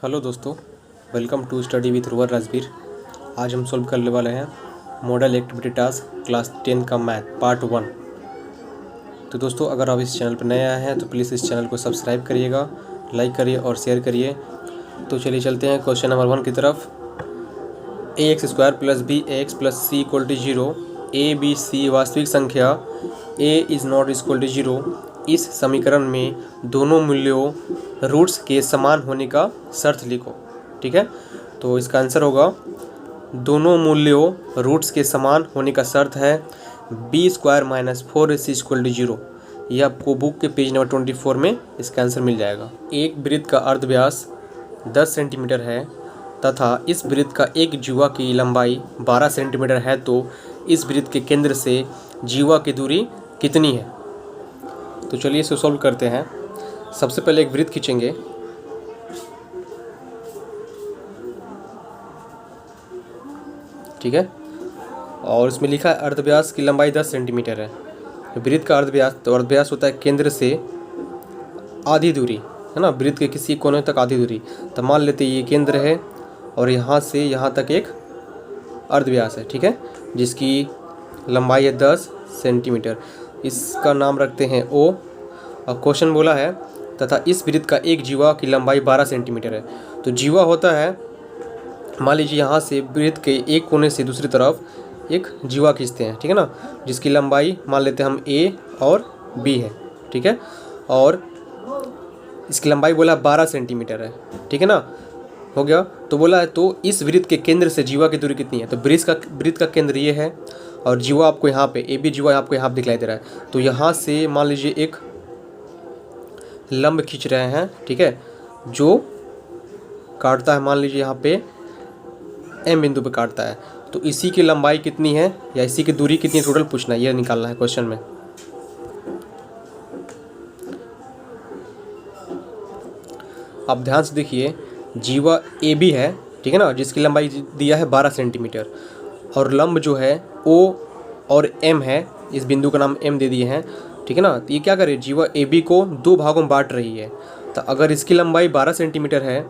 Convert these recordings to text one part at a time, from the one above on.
Hello दोस्तों, welcome to study with रुवर राजवीर। आज हम सॉल्व करने वाले हैं मॉडल एक्टिविटी टास्क क्लास 10 का मैथ पार्ट 1। तो दोस्तों, अगर आप इस चैनल पर नए आए हैं तो प्लीज़ इस चैनल को सब्सक्राइब करिएगा, लाइक करिए और शेयर करिए। तो चलिए चलते हैं क्वेश्चन नंबर 1 की तरफ। ax² + bx + c = 0, a b c वास्तविक संख्या a is not equal to 0। इस समीकरण में दोनों मूल्यों रूट्स के समान होने का शर्त लिखो। ठीक है, तो इसका आंसर होगा दोनों मूल्यों रूट्स के समान होने का शर्त है b² - 4ac = 0। यह आपको बुक के पेज नंबर 24 में इसका आंसर मिल जाएगा। एक वृत्त का अर्धव्यास 10 सेंटीमीटर है तथा इस वृत्त का एक जीवा की लंबाई 12 सेंटीमीटर है, तो इस वृत्त के केंद्र से जीवा की दूरी कितनी है? तो चलिए इसे सॉल्व करते हैं। सबसे पहले एक वृत्त खींचेंगे। ठीक है, और इसमें लिखा है अर्धव्यास की लंबाई 10 सेंटीमीटर है। वृत्त का अर्धव्यास, तो अर्धव्यास होता है केंद्र से आधी दूरी, है ना, वृत्त के किसी कोने तक आधी दूरी। तो मान लेते हैं ये केंद्र है और यहाँ से यहाँ तक एक अर्धव्यास है। ठीक है, जिसकी लंबाई है 10 सेंटीमीटर। इसका नाम रखते हैं O। और क्वेश्चन बोला है तथा इस वृत्त का एक जीवा की लंबाई 12 सेंटीमीटर है। तो जीवा होता है, मान लीजिए यहाँ से वृत्त के एक कोने से दूसरी तरफ एक जीवा खींचते हैं। ठीक है ना, जिसकी लंबाई मान लेते हैं हम A और B है। ठीक है, और इसकी लंबाई बोला 12 सेंटीमीटर है। ठीक है ना, हो गया। तो बोला है तो इस वृत्त के केंद्र से जीवा की दूरी कितनी है? तो वृत्त का केंद्र ये है और जीवा आपको यहाँ पे AB जीवा आपको यहाँ पे दिखलाई दे रहा है। तो यहाँ से मान लीजिए एक लंब खींच रहे हैं। ठीक है, जो काटता है, मान लीजिए यहाँ पे M बिंदु पे काटता है। तो इसी की लंबाई कितनी है या इसी की दूरी कितनी है टोटल पूछना है, ये निकालना है क्वेश्चन में। आप ध्यान से देखिए, जीवा AB है, ठीक है ना, जिसकी लंबाई दिया है 12 सेंटीमीटर, और लंब जो है O और M है, इस बिंदु का नाम M दे दिए हैं। ठीक है ना, तो ये क्या करे, जीवा AB को दो भागों में बांट रही है। तो अगर इसकी लंबाई 12 सेंटीमीटर है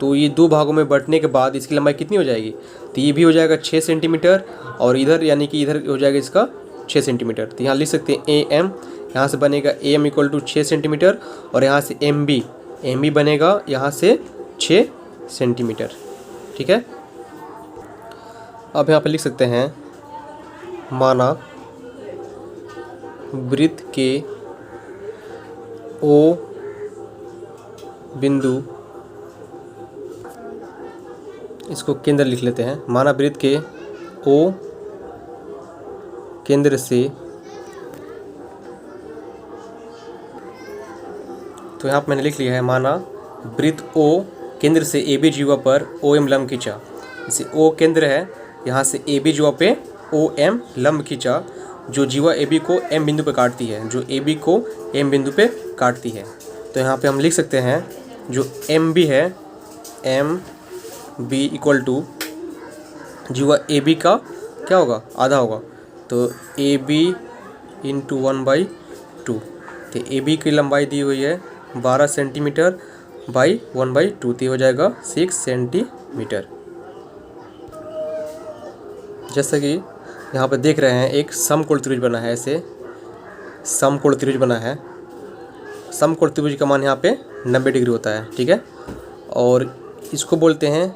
तो ये दो भागों में बांटने के बाद इसकी लंबाई कितनी हो जाएगी? तो ये भी हो जाएगा 6 सेंटीमीटर और इधर यानी कि इधर हो जाएगा इसका 6 सेंटीमीटर। तो यहाँ लिख सकते हैं AM, यहाँ से बनेगा AM = 6 सेंटीमीटर और यहाँ से MB बनेगा यहाँ से 6 सेंटीमीटर। ठीक है, अब यहाँ पर लिख सकते हैं माना वृत्त के O बिंदु, इसको केंद्र लिख लेते हैं। माना वृत्त के O केंद्र से, तो यहाँ पर मैंने लिख लिया है माना वृत्त O केंद्र से AB जीवा पर OM लंब खींचा। जैसे O केंद्र है, यहाँ से AB जीवा पे OM लंब खींचा, जो जीवा AB को M बिंदु पे काटती है, जो AB को M बिंदु पे काटती है। तो यहाँ पे हम लिख सकते हैं जो MB है, MB = जीवा AB का क्या होगा, आधा होगा। तो AB × 1/2। तो AB की लंबाई दी हुई है 12 सेंटीमीटर बाई 1/2, तो हो जाएगा 6 सेंटीमीटर। जैसा कि यहाँ पे देख रहे हैं एक समकोण त्रिभुज बना है, ऐसे समकोण त्रिभुज बना है। समकोण त्रिभुज का मान यहाँ पे 90 डिग्री होता है। ठीक है, और इसको बोलते हैं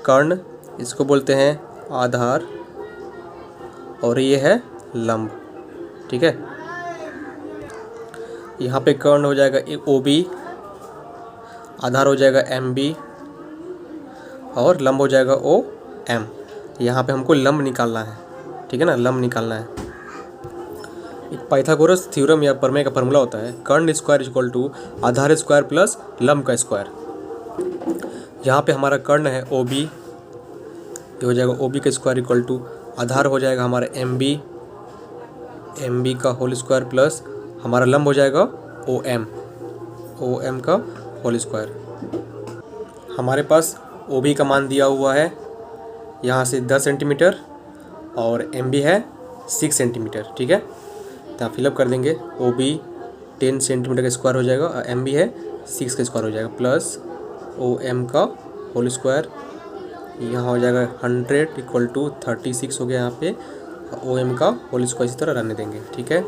कर्ण, इसको बोलते हैं आधार और ये है लंब। ठीक है, यहाँ पे कर्ण हो जाएगा OB, आधार हो जाएगा MB और लंब हो जाएगा OM। यहाँ पे हमको लंब निकालना है। ठीक है ना, लंब निकालना है। एक पाइथागोरस थ्योरम या प्रमेय का फॉर्मूला होता है कर्ण स्क्वायर = आधार स्क्वायर प्लस लंब का स्क्वायर। यहाँ पे हमारा कर्ण है OB, ये हो जाएगा OB का स्क्वायर = आधार हो जाएगा हमारा MB का होल स्क्वायर प्लस हमारा लंब हो जाएगा OM का होल स्क्वायर। हमारे पास OB का मान दिया हुआ है यहाँ से 10 सेंटीमीटर और MB है 6 सेंटीमीटर। ठीक है, तो आप फिलअप कर देंगे। OB 10 सेंटीमीटर का स्क्वायर हो जाएगा और MB है 6 का स्क्वायर हो जाएगा, प्लस ओ एम का होल स्क्वायर। यहाँ हो जाएगा 100 इक्वल टू 36 हो गया यहाँ पे ओ एम का होल स्क्वायर, इसी तरह रहने देंगे। ठीक है,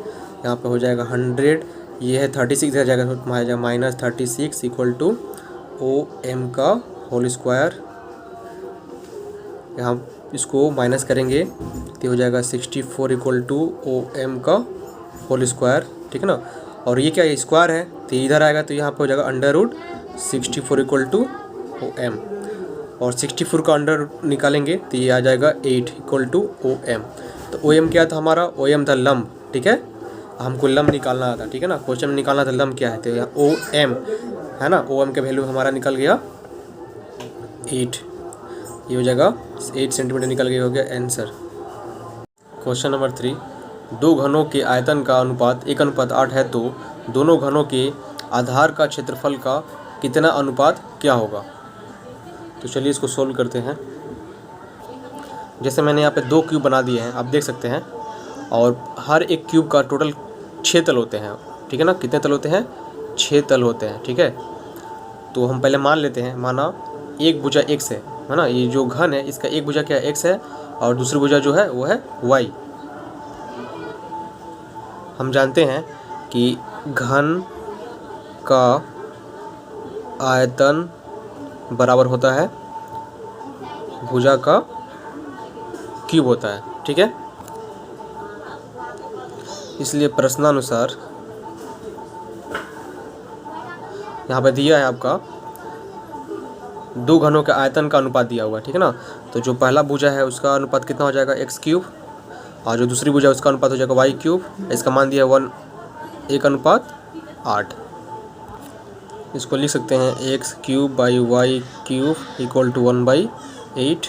यहाँ पे हो जाएगा 100, ये है 36 इधर जाएगा तो -36 इक्वल टू ओ एम का होल स्क्वायर। यहाँ इसको माइनस करेंगे तो हो जाएगा 64 इक्वल टू ओ एम का होल स्क्वायर। ठीक है ना, और ये क्या है, स्क्वायर है तो इधर आएगा तो यहाँ पे हो जाएगा √64 इक्वल टू ओ एम, और 64 का अंडर निकालेंगे तो ये आ जाएगा 8 इक्वल टू ओ एम। तो ओ एम क्या था हमारा, ओ एम था लंब। ठीक है, हमको लंब निकालना था। ठीक है ना, क्वेश्चन में निकालना था लंब क्या है, तो यहाँ ओ एम है ना, ओ एम का वैल्यू हमारा निकल गया 8, ये हो जाएगा 8 सेंटीमीटर निकल गया, हो गया आंसर। क्वेश्चन नंबर 3, दो घनों के आयतन का अनुपात 1:8 है तो दोनों घनों के आधार का क्षेत्रफल का कितना अनुपात क्या होगा। तो चलिए इसको सोल्व करते हैं। जैसे मैंने यहाँ पे 2 क्यूब बना दिए हैं, आप देख सकते हैं, और हर एक क्यूब का टोटल 6 तल होते हैं। ठीक है ना, कितने तल होते हैं, 6 तल होते हैं। ठीक है, तो हम पहले मान लेते हैं, माना एक भुजा x है ना, ये जो घन है इसका एक भुजा क्या है, x है, और दूसरी भुजा जो है वो है y। हम जानते हैं कि घन का आयतन बराबर होता है भुजा का क्यूब होता है। ठीक है, इसलिए प्रश्नानुसार यहाँ पे दिया है आपका दो घनों के आयतन का अनुपात दिया हुआ है। ठीक है ना, तो जो पहला भुजा है उसका अनुपात कितना हो जाएगा, x3, और जो दूसरी भुजा है उसका अनुपात हो जाएगा y3। इसका मान दिया 1:8। इसको लिख सकते हैं x³ by y³ equal to 1/8।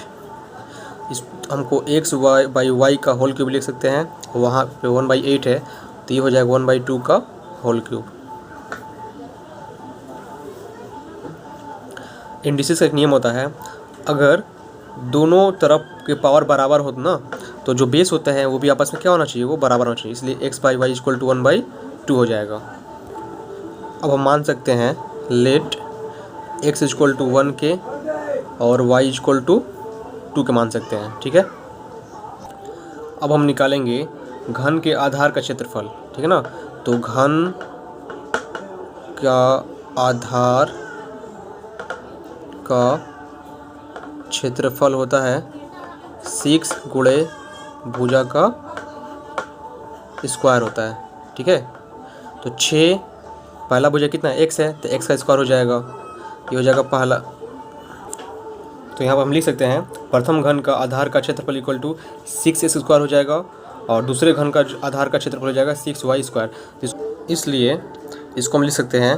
इस हमको x बाई y का होल क्यूब लिख सकते हैं, वहाँ पे 1/8 है तो ये हो जाएगा 1/2 का होल क्यूब। इंडिसेस का एक नियम होता है, अगर दोनों तरफ के पावर बराबर हो ना तो जो बेस होता है वो भी आपस में क्या होना चाहिए, वो बराबर होना चाहिए, इसलिए x by y equal to 1/2 हो जाएगा। अब हम मान सकते हैं लेट x इक्वल टू 1 के और y इक्वल टू 2 के मान सकते हैं। ठीक है, अब हम निकालेंगे घन के आधार का क्षेत्रफल। ठीक है ना, तो घन का आधार का क्षेत्रफल होता है 6 गुणे भुजा का स्क्वायर होता है। ठीक है, तो 6 पहला भुजा कितना है, x है, तो x का स्क्वायर हो जाएगा, ये हो जाएगा पहला। तो यहाँ पर हम लिख सकते हैं प्रथम घन का आधार का क्षेत्रफल इक्वल टू 6x स्क्वायर हो जाएगा, और दूसरे घन का आधार का क्षेत्रफल हो जाएगा 6y स्क्वायर। इसलिए इसको हम लिख सकते हैं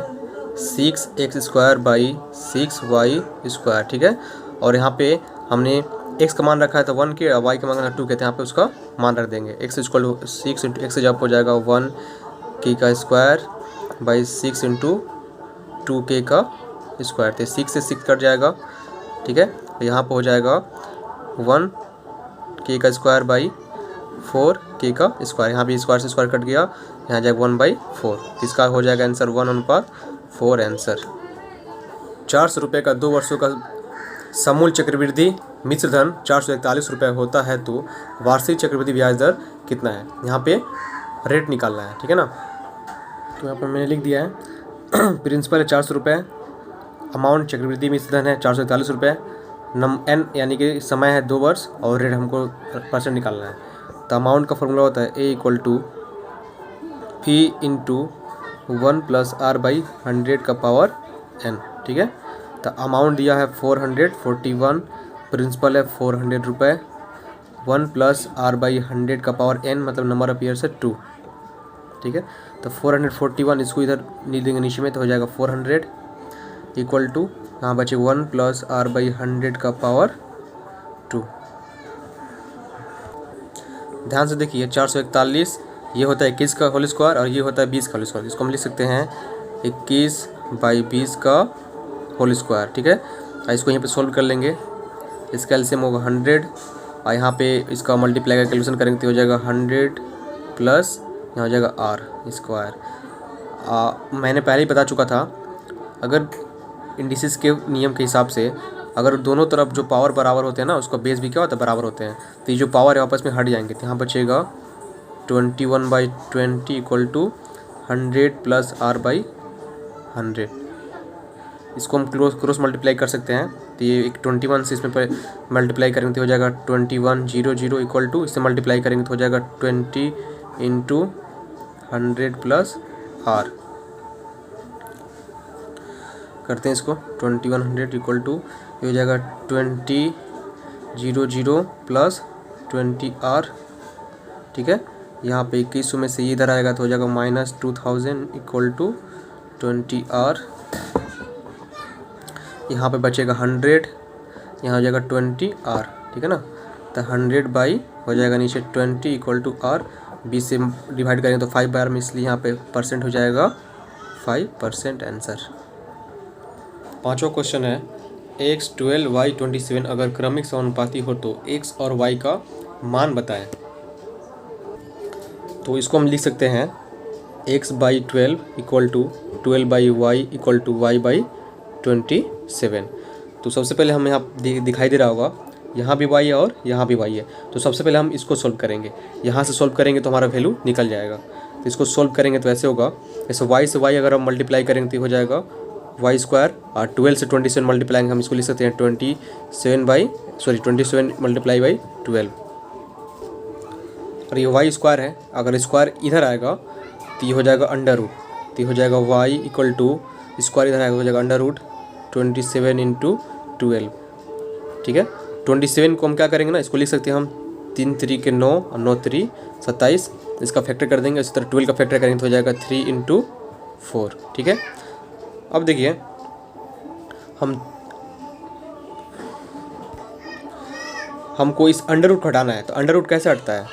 6x square by 6y square. ठीक है, और यहाँ पे हमने x का मान रखा है तो 1 के, और y का मान रखा है 2 के, तो यहाँ पे उसका मान रख देंगे। x equal to 6 into x जब हो जाएगा 1 के का स्क्वायर बाई 6 इंटू 2 के का स्क्वायर, तो 6 से 6 कट जाएगा। ठीक है, तो यहाँ पर हो जाएगा 1 के का स्क्वायर बाई 4 के का स्क्वायर, यहाँ भी स्क्वायर से स्क्वायर कट गया, यहाँ जाएगा 1/4। इसका हो जाएगा आंसर 1:4 आंसर। 400 रुपये का 2 वर्षों का समूल चक्रवृद्धि मिश्र धन 441 रुपये होता है तो वार्षिक चक्रवृद्धि ब्याज दर कितना है। यहाँ पे रेट निकालना है। ठीक है ना, तो यहाँ पर मैंने लिख दिया है प्रिंसिपल है 400 रुपये, अमाउंट चक्रवृद्धि मिश्र धन है 441 रुपये, n यानी कि समय है 2 वर्ष, और रेट हमको % निकालना है। तो अमाउंट का फॉर्मूला होता है a equal to p into 1 + r/100 का पावर n। ठीक है, तो अमाउंट दिया है 441, प्रिंसिपल है 400 रुपये, 1 + r/100 का पावर n मतलब नंबर ऑफ ईयर्स है 2। ठीक है, तो 441 इसको इधर नहीं देंगे नीचे में, तो हो जाएगा 400 इक्वल टू यहाँ बचे 1 + r/100 का पावर 2। ध्यान से देखिए 441 ये होता है 21 का होल स्क्वायर, और ये होता है 20 का होल स्क्वायर। इसको हम लिख सकते हैं 21/20 का होल स्क्वायर। ठीक है, इसको यहाँ पे सोल्व कर लेंगे, इसका एलसीएम होगा 100, और यहाँ पे इसका मल्टीप्लाई का कैलकुलेशन करेंगे तो हो जाएगा 100 प्लस यहाँ हो जाएगा r स्क्वायर। मैंने पहले ही बता चुका था, अगर इंडिसेस के नियम के हिसाब से अगर दोनों तरफ जो पावर बराबर होते हैं ना, उसका बेस भी क्या होता है, बराबर होते हैं। तो ये जो पावर है आपस में हट जाएंगे, तो यहाँ बचेगा 21/20 इक्वल टू 100 प्लस R/100। इसको हम क्रॉस मल्टीप्लाई कर सकते हैं। तो ये एक 21 से इसमें पर मल्टीप्लाई करेंगे तो हो जाएगा 2100 इक्वल टू, इससे मल्टीप्लाई करेंगे तो हो जाएगा 20 इंटू 100 प्लस R। करते हैं इसको, 2100 इक्वल टू ये हो जाएगा 2000 प्लस 20R। ठीक है, यहाँ पे 2100 में से ये इधर आएगा तो हो जाएगा -2000 इक्वल टू 20R। यहाँ पे बचेगा 100, यहाँ हो जाएगा 20R। ठीक है ना, तो 100 बाई हो जाएगा नीचे 20 इक्वल टू R। 20 से डिवाइड करेंगे तो 5 बार में, इसलिए यहाँ पे परसेंट हो जाएगा 5% आंसर। पांचवा क्वेश्चन है x 12 y 27 अगर क्रमिक समानुपाती हो तो x और y का मान बताएं। तो इसको हम लिख सकते हैं x/12 equal to 12/y equal to y/27। तो सबसे पहले हम यहाँ दिखाई दे रहा होगा, यहाँ भी y है और यहाँ भी y है। तो सबसे पहले हम इसको सॉल्व करेंगे, यहाँ से सॉल्व करेंगे तो हमारा वैल्यू निकल जाएगा। तो इसको सॉल्व करेंगे तो ऐसे होगा, जैसे y से y अगर हम मल्टीप्लाई करेंगे तो हो जाएगा y² और 12 से 27 मल्टीप्लाई हम इसको लिख सकते हैं 27 मल्टीप्लाई बाई 12। और ये y² है, अगर स्क्वायर इधर आएगा तो ये हो जाएगा अंडर रूट। तो ये हो जाएगा y इक्वल टू स्क्वायर इधर आएगा हो जाएगा अंडर रूट 27 इंटू 12। ठीक है, 27 को हम क्या करेंगे ना, इसको लिख सकते हैं हम 3 3 के 9 और 9 3 27, इसका फैक्टर कर देंगे। इसी तरह 12 का फैक्टर करेंगे तो हो जाएगा 3 इंटू 4। ठीक है, अब देखिए हमको इस अंडर रूट को हटाना है। तो अंडर रूट कैसे हटता है,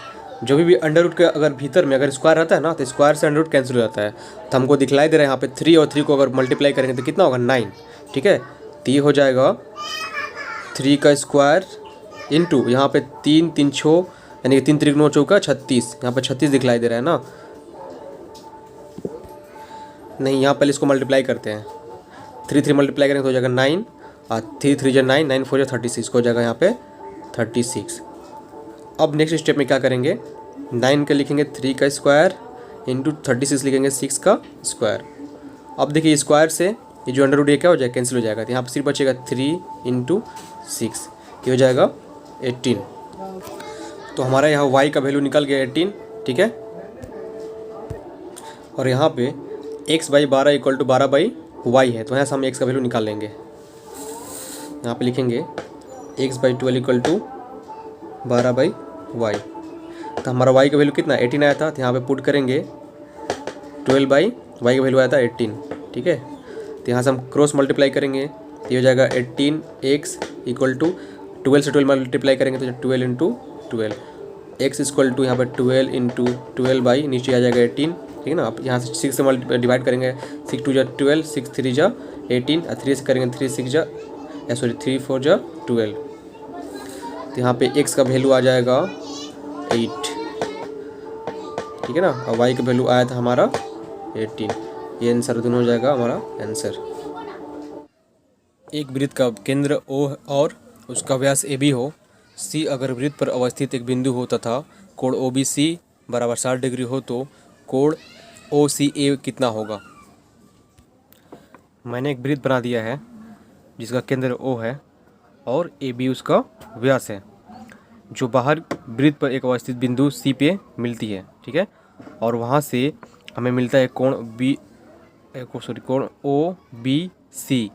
जो भी अंडर रूट के अगर भीतर में अगर स्क्वायर रहता है ना, तो स्क्वायर से अंडर रूट कैंसिल हो जाता है। तो हमको दिखलाई दे रहा है यहाँ पे 3 और 3 को अगर मल्टीप्लाई करेंगे तो कितना होगा 9। ठीक है, तो ये हो जाएगा 3 का स्क्वायर इंटू यहाँ पे 3 3 6 यानी कि 3 3 9 चौका 36, यहाँ पे 36 दिखलाई दे रहा है ना। नहीं, यहाँ पहले इसको मल्टीप्लाई करते हैं, 3 3 मल्टीप्लाई करेंगे तो हो जाएगा 9 और 3 3 9 9 4 36 को हो जाएगा यहाँ पे 36। अब नेक्स्ट स्टेप में क्या करेंगे, 9 का लिखेंगे 3 का स्क्वायर इंटू 36 लिखेंगे 6 का स्क्वायर। अब देखिए स्क्वायर से ये जो अंडर रूट ये क्या हो जाएगा, कैंसिल हो जाएगा। तो यहाँ पर सिर्फ बचेगा 3 इंटू 6, ये हो जाएगा 18। तो हमारा यहाँ y का वैल्यू निकल गया 18। ठीक है, और यहाँ पे x/12 इक्वल टू 12/y है, तो यहाँ से हम x का वैल्यू निकाल लेंगे। यहाँ पे लिखेंगे x/12 इक्वल टू 12/y। तो हमारा y का वैल्यू कितना 18 आया था, तो यहाँ पे पुट करेंगे 12/y का वैल्यू आया था 18। ठीक है, तो यहाँ से हम क्रॉस मल्टीप्लाई करेंगे तो ये हो जाएगा 18x इक्वल टू 12 से 12 मल्टीप्लाई करेंगे तो 12 इंटू 12 x इक्वल टू यहाँ पर 12 इंटू 12 नीचे आ जाएगा 18। ठीक है ना, आप यहाँ से 6 से डिवाइड करेंगे, 6 2 जा 12, 6 3 जा 18 और 3 से करेंगे 3 6 जा 3 4 जा 12। तो यहाँ पे x का वैल्यू आ जाएगा 8। ठीक है ना, और y का वैल्यू आया था हमारा 18। ये आंसर दोनों हो जाएगा हमारा आंसर। एक वृत्त का केंद्र O और उसका व्यास AB हो, C अगर वृत्त पर अवस्थित एक बिंदु हो तथा कोण OBC बराबर 60 डिग्री हो तो कोण OCA कितना होगा। मैंने एक वृत्त बना दिया है जिसका केंद्र O है और AB उसका व्यास है, जो बाहर वृत्त पर एक अवस्थित बिंदु C पे मिलती है। ठीक है, और वहाँ से हमें मिलता है कोण OBC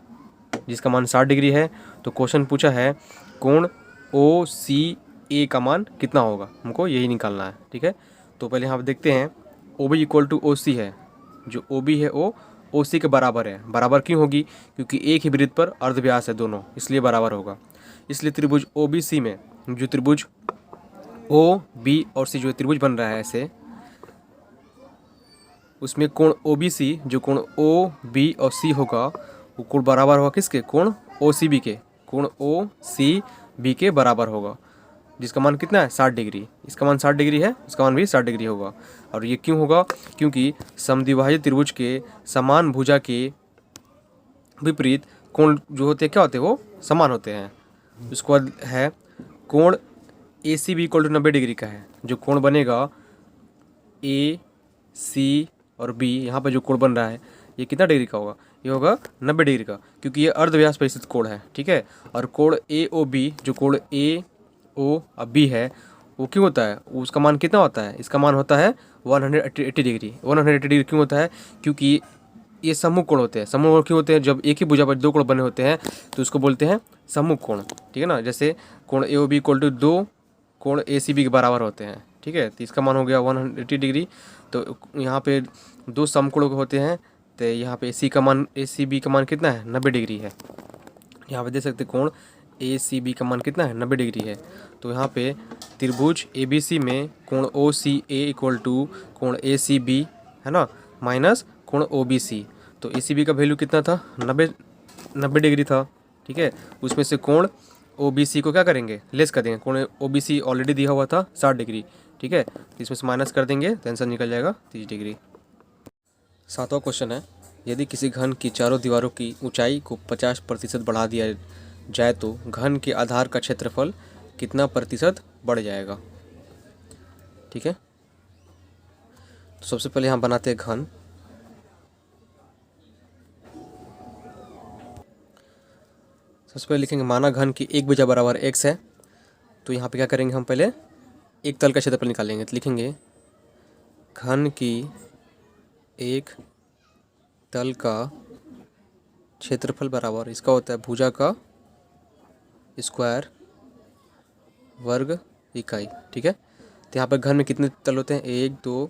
जिसका मान 60 डिग्री है। तो क्वेश्चन पूछा है कोण OCA का मान कितना होगा, हमको यही निकालना है। ठीक है, तो पहले यहाँ देखते हैं OB इक्वल टू OC है, जो OB है वो OC के बराबर है। बराबर क्यों होगी, क्योंकि एक ही वृत्त पर अर्धव्यास है दोनों, इसलिए बराबर होगा। इसलिए त्रिभुज OBC में जो त्रिभुज OB और C जो त्रिभुज बन रहा है ऐसे, उसमें कोण OBC जो कोण OB और C होगा वो कोण बराबर होगा किसके, कोण OCB के, कोण OCB के बराबर होगा, जिसका मान कितना है 60 डिग्री। इसका मान 60 डिग्री है, इसका मान भी 60 डिग्री होगा। और ये क्यों होगा, क्योंकि समद्विभाजित त्रिभुज के समान भुजा के विपरीत कोण जो होते हैं क्या होते हैं, वो समान होते हैं। उसके बाद है कोण A C B equal to 90 degree का है। जो कोण बनेगा ए सी और बी, यहाँ पे जो कोण बन रहा है ये कितना डिग्री का होगा, ये होगा 90 डिग्री का, क्योंकि ये अर्धव्यास पर स्थित कोण है, ठीक है। और कोण ए ओ बी, जो कोण ए ओ और बी है वो क्यों होता है, उसका मान कितना होता है, इसका मान होता है 180 डिग्री। 180 डिग्री क्यों होता है, क्योंकि ये सम्मुख कोण होते हैं। सम्मुख कोण क्यों होते हैं, जब एक ही भुजा पर दो कोण बने होते हैं तो उसको बोलते हैं सम्मुख कोण, ठीक है ना। जैसे कोण ए ओ बी इक्वल टू 2 कोण ए सी बी के बराबर होते हैं, ठीक है। तो इसका मान हो गया 180 डिग्री। तो यहाँ पे दो समकोण होते हैं, तो यहाँ पे ए सी बी का मान कितना है, 90 डिग्री है। यहाँ पे देख सकते कोण ए सी बी का मान कितना है, 90 डिग्री है। तो यहाँ पे त्रिभुज ए बी सी में कोण ओ सी ए इक्वल टू कोण ए सी बी है ना, माइनस कोण ओ बी सी। तो ए सी बी का वैल्यू कितना था, 90 डिग्री था, ठीक है। उसमें से कोण ओ बी सी को क्या करेंगे, लेस कर देंगे। कोण ओ बी सी ऑलरेडी दिया हुआ था 60 डिग्री, ठीक है। तो इसमें से माइनस कर देंगे तो आंसर निकल जाएगा 30 डिग्री। 7वां क्वेश्चन है, यदि किसी घन की चारों दीवारों की ऊंचाई को 50% बढ़ा दिया जाए तो घन के आधार का क्षेत्रफल कितना प्रतिशत बढ़ जाएगा, ठीक है। तो सबसे पहले यहाँ बनाते हैं घन। सबसे पहले लिखेंगे माना घन की एक भुजा बराबर x है। तो यहाँ पे क्या करेंगे, हम पहले एक तल का क्षेत्रफल निकालेंगे। तो लिखेंगे घन की एक तल का क्षेत्रफल बराबर, इसका होता है भुजा का स्क्वायर वर्ग इकाई, ठीक है। तो यहाँ पर घन में कितने तल होते हैं, 1 2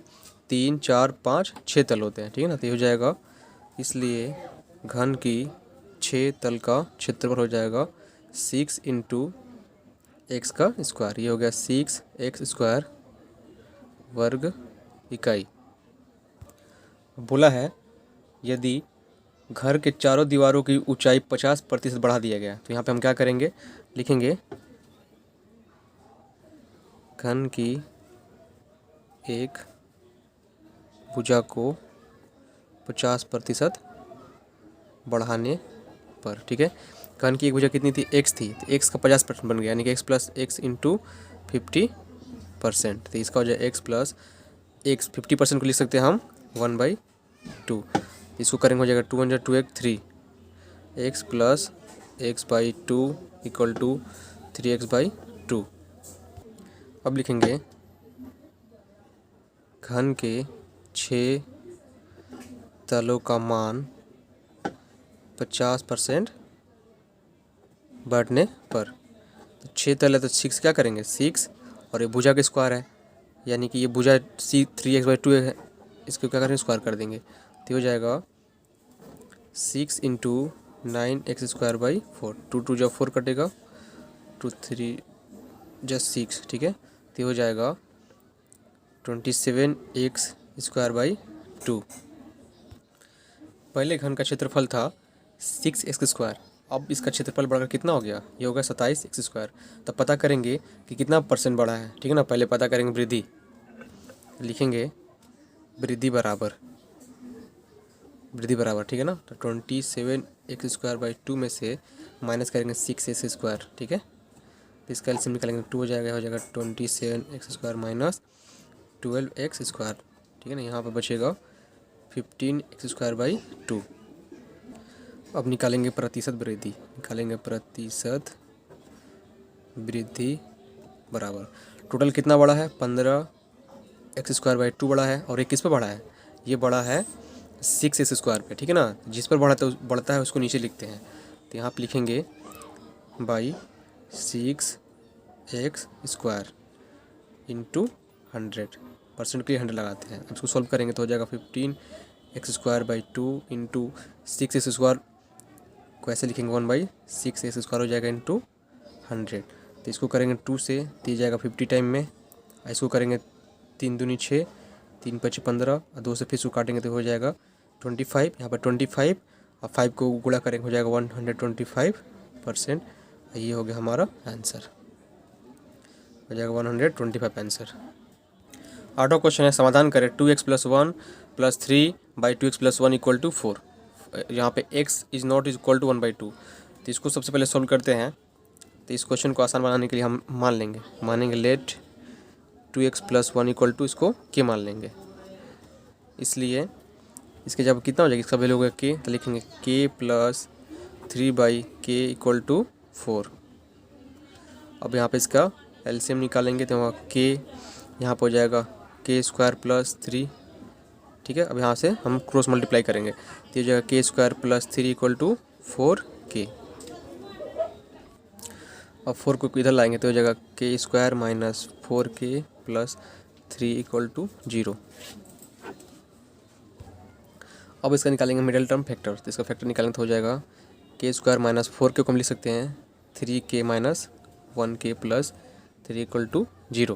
3 4 5 6 तल होते हैं, ठीक है ना। तो ये हो जाएगा, इसलिए घन की 6 तल का क्षेत्रफल हो जाएगा 6 इंटू एक्स का स्क्वायर। ये हो गया 6x स्क्वायर वर्ग इकाई। बोला है यदि घर के चारों दीवारों की ऊंचाई 50% बढ़ा दिया गया, तो यहाँ पे हम क्या करेंगे, लिखेंगे घन की एक भुजा को 50% बढ़ाने पर, ठीक है। घन की एक भुजा कितनी थी, x थी, तो x का 50% बन गया, यानी कि x प्लस एक्स इंटू 50%। तो इसका हो जाए x प्लस एक्स, 50% को लिख सकते हैं हम 1/2। इसको करेंगे हो जाएगा 2 × 2 = 3, x plus x/2 equal to 3x/2। अब लिखेंगे घन के 6 तलों का मान 50% बढ़ने पर। तो 6 तल है तो 6 क्या करेंगे, 6, और ये भुजा का स्क्वायर है, यानी कि ये भुजा 3x/2 है, इसको क्या करेंगे, स्क्वायर कर देंगे। तो हो जाएगा 6 इंटू 9x²/4, 2 2 जब 4 कटेगा, 2 3 जस्ट 6, ठीक है। तो हो जाएगा 27x²/2। पहले घन का क्षेत्रफल था 6x², अब इसका क्षेत्रफल बढ़कर कितना हो गया, ये होगा 27x²। तब पता करेंगे कि कितना परसेंट बढ़ा है, ठीक है ना। पहले पता करेंगे वृद्धि, लिखेंगे वृद्धि बराबर, ठीक है ना। तो 27x²/2 में से माइनस करेंगे 6x², ठीक है। तो इसका एलसीएम निकालेंगे, 2 हो जाएगा 27x² माइनस 12x², ठीक है ना। यहाँ पर बचेगा 15x²/2। अब निकालेंगे प्रतिशत वृद्धि, निकालेंगे प्रतिशत वृद्धि बराबर, टोटल कितना बड़ा है, 15x²/2 बड़ा है, और ये किस पे बड़ा है, ये बड़ा है 6x² पे, ठीक है ना। जिस पर बढ़ता है उसको नीचे लिखते हैं। तो यहाँ पे लिखेंगे बाई 6x² इंटू 100, परसेंट के लिए 100 लगाते हैं। अब इसको सॉल्व करेंगे तो हो जाएगा 15x²/2 इंटू 6x² को ऐसे लिखेंगे 1/6x² हो जाएगा इंटू 100। तो इसको करेंगे 2 से, तो जाएगा 50 टाइम में। इसको करेंगे 3 दूनी 6, 3 × 5 = 15, और 2 से फिर इसको काटेंगे तो हो जाएगा 25। यहाँ पर 25 और 5 को गुणा करेंगे हो जाएगा 125%। ये हो गया हमारा आंसर, हो जाएगा 125 आंसर। 8वां क्वेश्चन है, समाधान करें 2x + 1 + 3/2x + 1 = 4। यहाँ पे x is not is equal to 1/2। तो इसको सबसे पहले सॉल्व करते हैं। तो इस क्वेश्चन को आसान बनाने के लिए हम मानेंगे लेट 2x + 1 इक्वल टू इसको k मान लेंगे। इसलिए इसके जब कितना हो जाएगा, इसका वैल्यू होगा k, तो लिखेंगे k + 3/k इक्वल टू 4। अब यहाँ पे इसका एलसीएम निकालेंगे तो वहाँ k यहाँ पर हो जाएगा k² + 3। ठीक है, अब यहाँ से हम क्रॉस मल्टीप्लाई करेंगे तो ये हो जाएगा k² + 3 इक्वल टू 4k। अब 4 को इधर लाएंगे तो हो जाएगा k² - 4k + 3 इक्वल टू 0। अब इसका निकालेंगे मिडिल टर्म फैक्टर। तो इसका फैक्टर निकालेंगे तो हो जाएगा k² - 4k को हम लिख सकते हैं 3k - 1k + 3 इक्वल टू 0।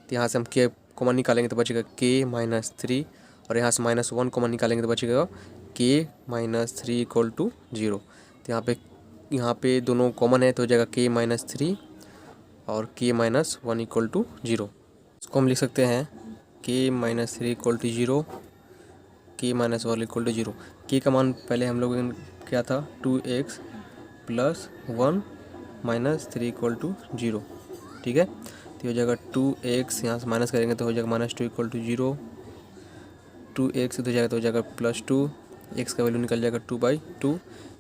तो यहाँ से हम k कॉमन निकालेंगे तो बचेगा k - 3, और यहाँ से -1 कॉमन निकालेंगे तो बचेगा k - 3 इक्वल टू 0। तो यहाँ पे दोनों कॉमन है तो हो जाएगा k - 3 और k - 1 इक्वल टू 0। इसको हम लिख सकते हैं k - 3 equal to 0, k - 1 equal to 0। k का मान पहले हम लोगों ने क्या था 2x + 1 - 3 इक्वल टू 0। ठीक है, तो हो जाएगा 2x, यहाँ से माइनस करेंगे तो हो जाएगा -2 इक्वल टू 0। 2x इधर जाएगा तो हो जाएगा +2, x का वैल्यू निकल जाएगा 2/2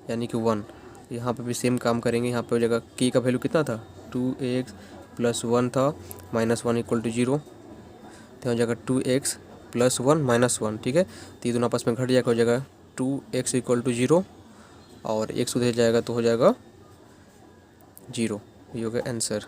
यानी कि 1। यहाँ पे भी सेम काम करेंगे। यहाँ पे हो जाएगा k का वैल्यू कितना था 2x + 1 था, -1 इक्वल टू 0। तो हो जाएगा 2x + 1 - 1। ठीक है, तो ये दोनों आपस में घट जाएगा, हो जाएगा 2x इक्वल टू 0 और x उधर जाएगा तो हो जाएगा 0। ये हो गया आंसर।